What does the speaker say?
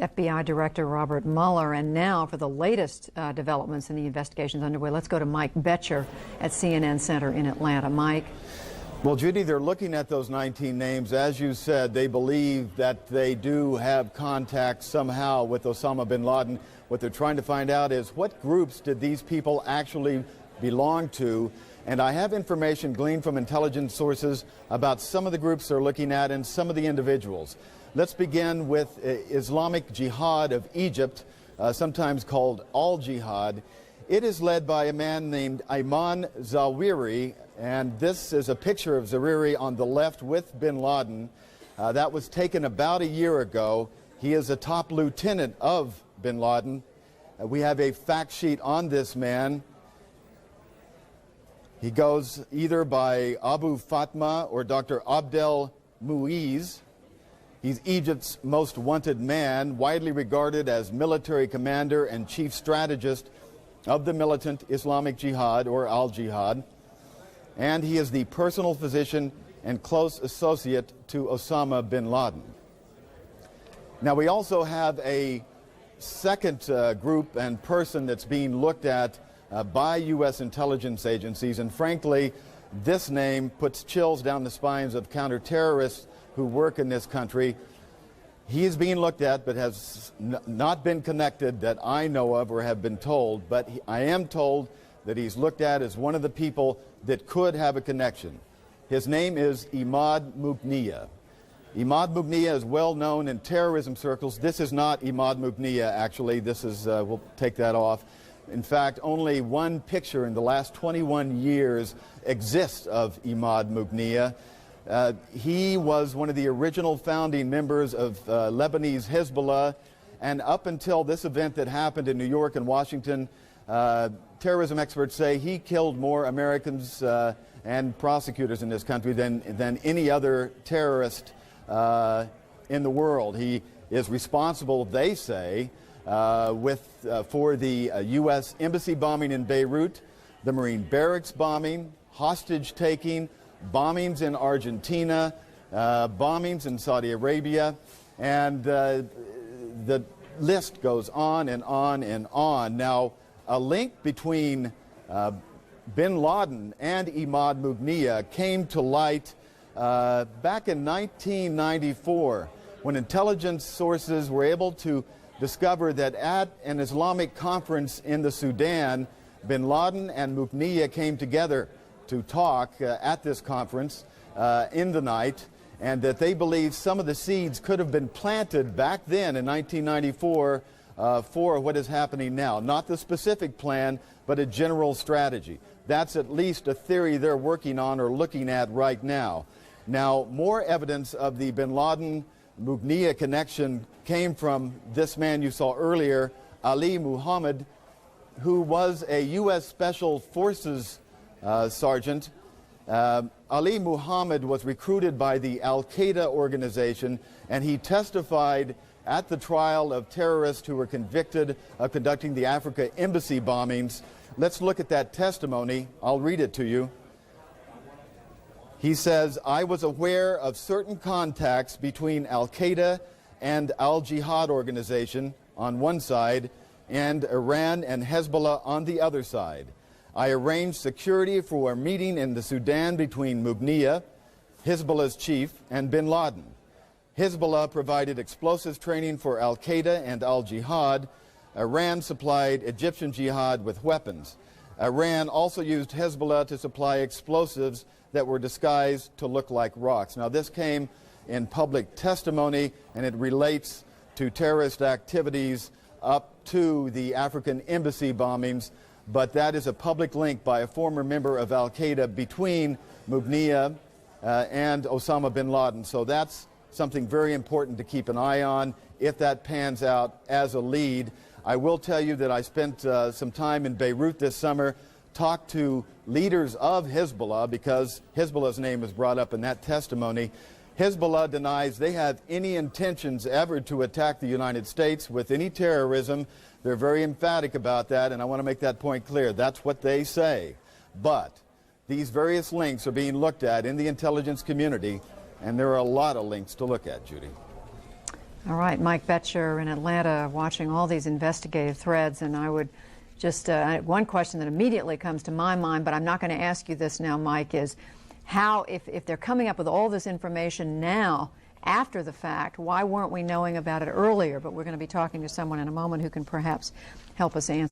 FBI Director Robert Mueller. And now for the latest developments in the investigations underway, let's go to Mike Betcher at CNN Center in Atlanta. Mike. Well, Judy, they're looking at those 19 names. As you said, they believe that they do have contact somehow with Osama bin Laden. What they're trying to find out is what groups did these people actually belong to? And I have information gleaned from intelligence sources about some of the groups they're looking at and some of the individuals. Let's begin with Islamic Jihad of Egypt, sometimes called Al-Jihad. It is led by a man named Ayman Zawahiri, and this is a picture of Zawahiri on the left with bin Laden. That was taken about a year ago. He is a top lieutenant of bin Laden. We have a fact sheet on this man. He goes either by Abu Fatma or Dr. Abdel Muiz. He's Egypt's most wanted man, widely regarded as military commander and chief strategist of the militant Islamic Jihad, or Al-Jihad. And he is the personal physician and close associate to Osama bin Laden. Now, we also have a second group and person that's being looked at by U.S. intelligence agencies, and frankly, this name puts chills down the spines of counter-terrorists who work in this country. He is being looked at, but has not been connected that I know of or have been told, but I am told that he's looked at as one of the people that could have a connection. His name is Imad Magnia. Imad Magnia is well known in terrorism circles. This is not Imad Magnia, actually. This is, we'll take that off. In fact, only one picture in the last 21 years exists of Imad Magnia. He was one of the original founding members of Lebanese HisbAllah, and up until this event that happened in New York and Washington, terrorism experts say he killed more Americans and prosecutors in this country than any other terrorist in the world. He is responsible, they say, for the U.S. embassy bombing in Beirut, the Marine barracks bombing, hostage-taking, bombings in Argentina, bombings in Saudi Arabia, and the list goes on and on and on. Now, a link between bin Laden and Imad Magnia came to light back in 1994 when intelligence sources were able to discover that at an Islamic conference in the Sudan, bin Laden and Magnia came together to talk at this conference in the night, and that they believe some of the seeds could have been planted back then in 1994 for what is happening now. Not the specific plan, but a general strategy. That's at least a theory they're working on or looking at right now. Now, more evidence of the bin Laden Magnia connection came from this man you saw earlier, Ali Muhammad, who was a U.S. Special Forces sergeant. Ali Muhammad was recruited by the Al-Qaeda organization, and he testified at the trial of terrorists who were convicted of conducting the Africa embassy bombings. Let's look at that testimony. I'll read it to you. He says, "I was aware of certain contacts between Al-Qaeda and Al-Jihad organization on one side and Iran and HisbAllah on the other side. I arranged security for a meeting in the Sudan between Magnia, HisbAllah's chief, and bin Laden. HisbAllah provided explosives training for Al-Qaeda and Al-Jihad. Iran supplied Egyptian Jihad with weapons. Iran also used HisbAllah to supply explosives that were disguised to look like rocks." Now, this came in public testimony, and it relates to terrorist activities up to the African embassy bombings, but that is a public link by a former member of Al-Qaeda between Magnia and Osama bin Laden. So that's something very important to keep an eye on if that pans out as a lead. I will tell you that I spent some time in Beirut this summer, talked to leaders of HisbAllah, because HisbAllah's name is brought up in that testimony. HisbAllah denies they have any intentions ever to attack the United States with any terrorism. They're very emphatic about that, and I want to make that point clear. That's what they say. But these various links are being looked at in the intelligence community, and there are a lot of links to look at, Judy. All right, Mike Betcher in Atlanta watching all these investigative threads, and I would just, one question that immediately comes to my mind, but I'm not going to ask you this now, Mike, is how, if they're coming up with all this information now, after the fact, why weren't we knowing about it earlier? But we're going to be talking to someone in a moment who can perhaps help us answer.